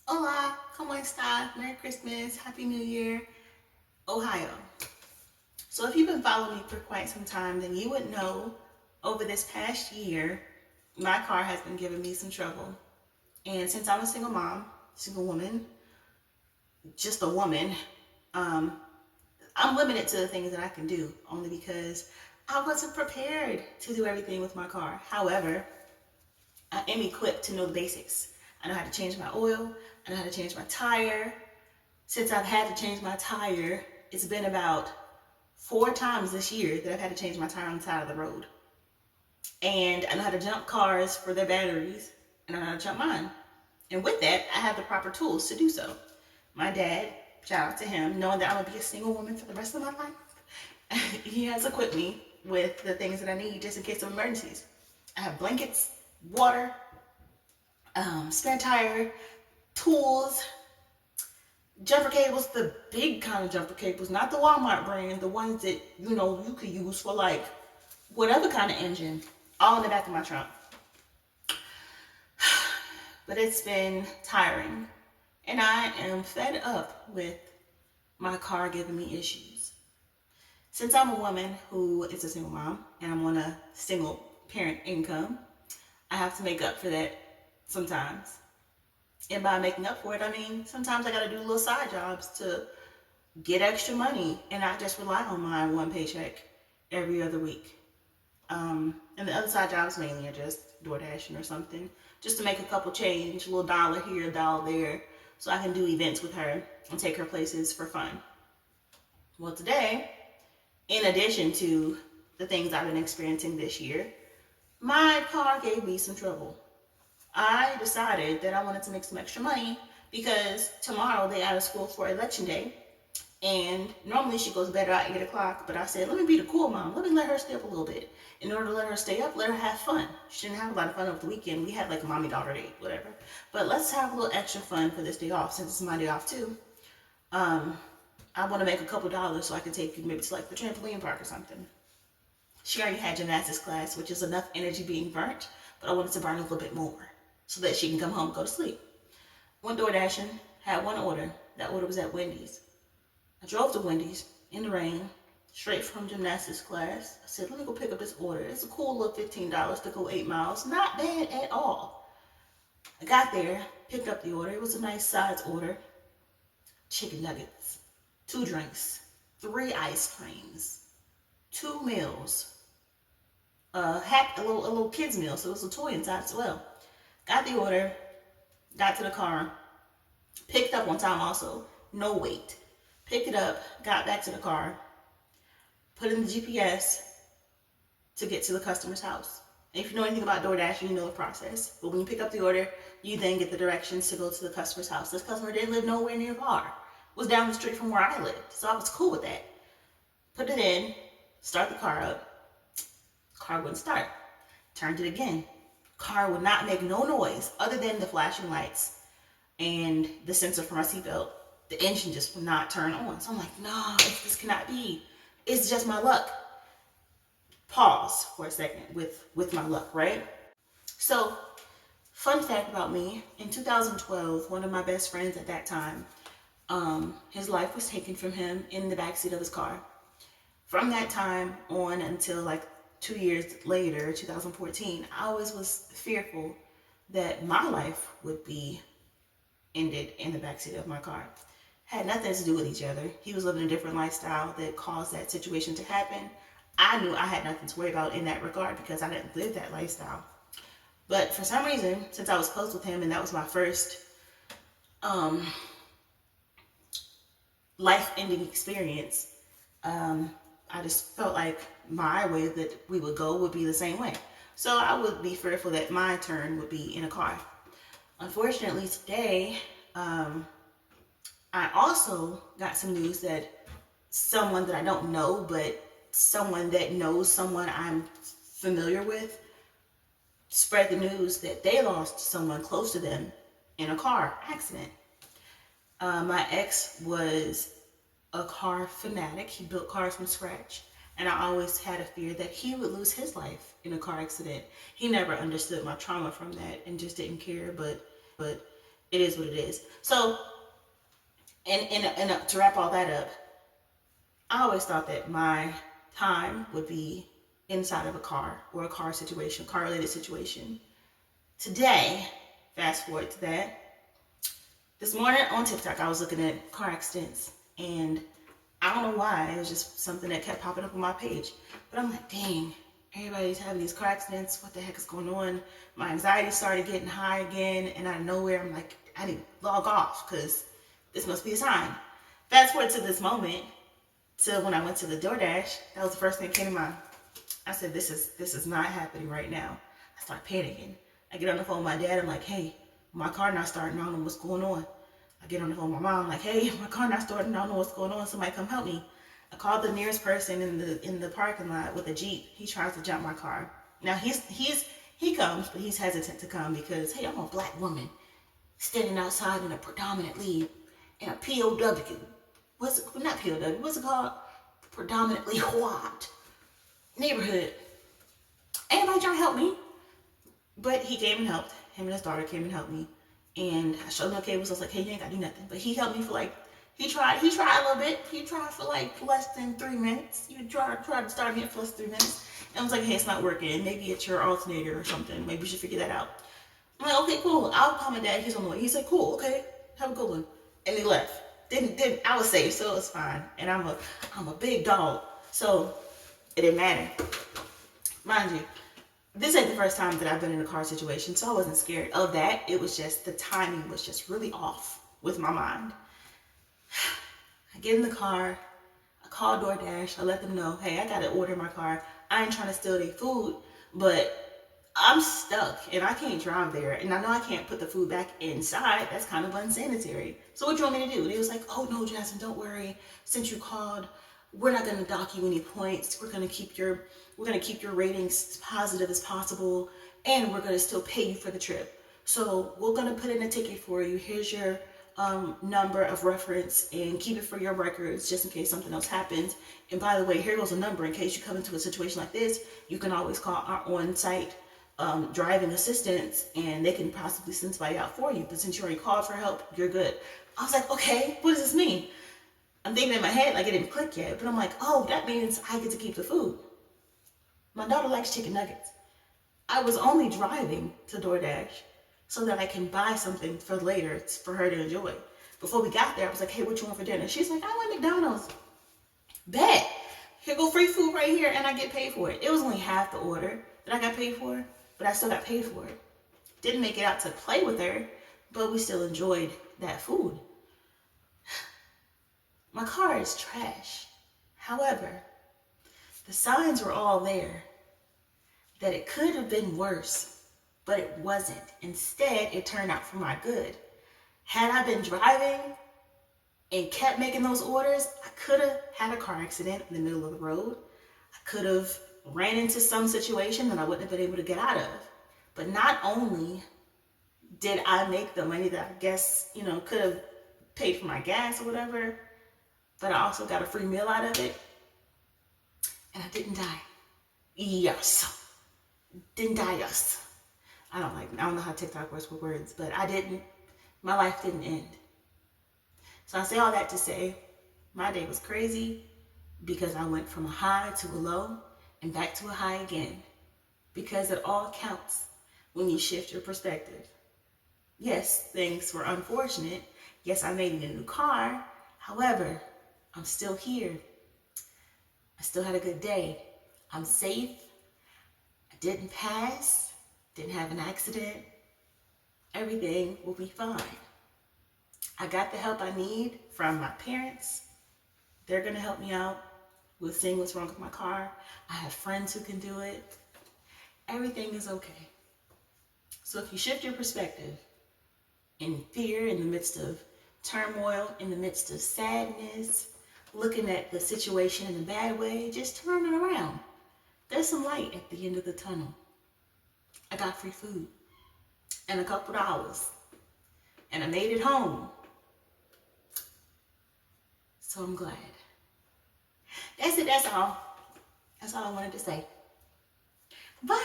Hola, ¿cómo está? Merry Christmas, Happy New Year, Ohio. So if you've been following me for quite some time, then you would know over this past year, my car has been giving me some trouble. And since I'm a single mom, single woman, just a woman, um, I'm limited to the things that I can do only because I wasn't prepared to do everything with my car. However, I am equipped to know the basics. I know how to change my oil, I know how to change my tire. Since I've had to change my tire, it's been about 4 times this year that I've had to change my tire on the side of the road. And I know how to jump cars for their batteries, and I know how to jump mine. And with that, I have the proper tools to do so. My dad, shout out to him, knowing that I'm gonna be a single woman for the rest of my life, he has equipped me with the things that I need just in case of emergencies. I have blankets, water, spare tire, tools, jumper cables, the big kind of jumper cables, not the Walmart brand, the ones that you could use for like whatever kind of engine, all in the back of my trunk. But it's been tiring, and I am fed up with my car giving me issues. Since I'm a woman who is a single mom and I'm on a single parent income, I have to make up for that sometimes. And by making up for it, I mean sometimes I gotta do little side jobs to get extra money and not just rely on my one paycheck every other week. And the other side jobs mainly are just door dashing or something, just to make a couple change, a little dollar here, a dollar there, so I can do events with her and take her places for fun. Well, today, in addition to the things I've been experiencing this year, my car gave me some trouble. I decided that I wanted to make some extra money because tomorrow they out of school for election day. And normally she goes to bed at 8 o'clock, but I said, let me be the cool mom. Let me let her stay up a little bit. In order to let her stay up, let her have fun. She didn't have a lot of fun over the weekend. We had like a mommy-daughter date, whatever. But let's have a little extra fun for this day off, since it's my day off too. Um, I want to make a couple dollars so I can take you maybe to like the trampoline park or something. She already had gymnastics class, which is enough energy being burnt, but I wanted to burn a little bit more so that she can come home and go to sleep. Went door dashing, had one order. That order was at Wendy's. I drove to Wendy's in the rain, straight from gymnastics class. I said, let me go pick up this order. It's a cool little $15 to go 8 miles. Not bad at all. I got there, picked up the order. It was a nice size order. Chicken nuggets, 2 drinks, 3 ice creams, 2 meals, a little kid's meal, so it was a toy inside as well. Got the order, got to the car, picked up on time also, no wait. Picked it up, got back to the car, put in the GPS to get to the customer's house. And if you know anything about DoorDash, you know the process. But when you pick up the order, you then get the directions to go to the customer's house. This customer didn't live nowhere nearby. It was down the street from where I lived. So I was cool with that. Put it in, start the car up. Car wouldn't start. Turned it again. Car would not make no noise other than the flashing lights and the sensor for my seatbelt. The engine just would not turn on. So I'm like, no, this cannot be. It's just my luck. Pause for a second with my luck, right? So, fun fact about me, in 2012, one of my best friends at that time, his life was taken from him in the backseat of his car. From that time on until like 2 years later, 2014, I always was fearful that my life would be ended in the backseat of my car. Had nothing to do with each other. He was living a different lifestyle that caused that situation to happen. I knew I had nothing to worry about in that regard because I didn't live that lifestyle. But for some reason, since I was close with him and that was my first um, life-ending experience, I just felt like my way that we would go would be the same way. So I would be fearful that my turn would be in a car. Unfortunately, today, I also got some news that someone that I don't know, but someone that knows someone I'm familiar with, spread the news that they lost someone close to them in a car accident. My ex was a car fanatic. He built cars from scratch. And I always had a fear that he would lose his life in a car accident. He never understood my trauma from that and just didn't care. But it is what it is. So, and to wrap all that up, I always thought that my time would be inside of a car or a car situation, car related situation. Today, fast forward to that. This morning on TikTok, I was looking at car accidents, and I don't know why. It was just something that kept popping up on my page. But I'm like, dang, everybody's having these car accidents. What the heck is going on? My anxiety started getting high again, and out of nowhere, I'm like, I need to log off because this must be a sign. Fast forward to this moment, to when I went to the DoorDash. That was the first thing that came to mind. I said, this is not happening right now. I start panicking. I get on the phone with my dad. I'm like, hey, my car not starting. I don't know what's going on. I get on the phone with my mom. I'm like, hey, my car not starting. I don't know what's going on. Somebody come help me. I called the nearest person in the parking lot with a Jeep. He tries to jump my car. Now he comes, but he's hesitant to come because, hey, I'm a black woman standing outside in a predominantly in a POW. Not POW? What's it called? Predominantly white neighborhood. Anybody trying to help me? But he came and helped. Him and his daughter came and helped me. And I showed him the cables. I was like, hey, you ain't got to do nothing. But he helped me for he tried a little bit. He tried for less than 3 minutes. He tried to start me at for less than 3 minutes. And I was like, hey, it's not working. Maybe it's your alternator or something. Maybe you should figure that out. I'm like, okay, cool. I'll call my dad. He's on the way. He said, cool, okay. Have a good one. And he left. Didn't I was safe, so it was fine. And I'm a big dog. So it didn't matter. Mind you, this ain't the first time that I've been in a car situation, so I wasn't scared of that. It was just the timing was just really off with my mind. I get in the car, I call DoorDash, I let them know, hey, I gotta order my car. I ain't trying to steal their food, but I'm stuck and I can't drive there. And I know I can't put the food back inside. That's kind of unsanitary. So what you want me to do? And he was like, oh no, Jasmine, don't worry. Since you called, we're not gonna dock you any points. We're gonna keep your ratings as positive as possible, and we're gonna still pay you for the trip. So we're gonna put in a ticket for you. Here's your number of reference, and keep it for your records just in case something else happens. And by the way, here goes a number in case you come into a situation like this. You can always call our on-site driving assistance, and they can possibly send somebody out for you. But since you already called for help, you're good. I was like, okay, what does this mean? I'm thinking in my head like it didn't click yet, but I'm like, oh, that means I get to keep the food. My daughter likes chicken nuggets. I was only driving to DoorDash so that I can buy something for later for her to enjoy. Before we got there, I was like, hey, what you want for dinner? She's like, I want McDonald's. Bet. Here go free food right here, and I get paid for it. It was only half the order that I got paid for, but I still got paid for it. Didn't make it out to play with her, but we still enjoyed that food. My car is trash. However, the signs were all there that it could have been worse, but it wasn't. Instead, it turned out for my good. Had I been driving and kept making those orders, I could have had a car accident in the middle of the road. I could have ran into some situation that I wouldn't have been able to get out of. But not only did I make the money that I guess, could have paid for my gas or whatever, but I also got a free meal out of it. And I didn't die. Yes. Didn't die, yes. I don't know how TikTok works with words, but my life didn't end. So I say all that to say, my day was crazy because I went from a high to a low and back to a high again. Because it all counts when you shift your perspective. Yes, things were unfortunate. Yes, I made a new car. However, I'm still here. I still had a good day. I'm safe. I didn't pass. Didn't have an accident. Everything will be fine. I got the help I need from my parents. They're going to help me out with seeing what's wrong with my car. I have friends who can do it. Everything is okay. So if you shift your perspective in fear, in the midst of turmoil, in the midst of sadness, looking at the situation in a bad way, just turn it around. There's some light at the end of the tunnel. I got free food and a couple dollars, and I made it home. So I'm glad. That's it. That's all. That's all I wanted to say. Bye.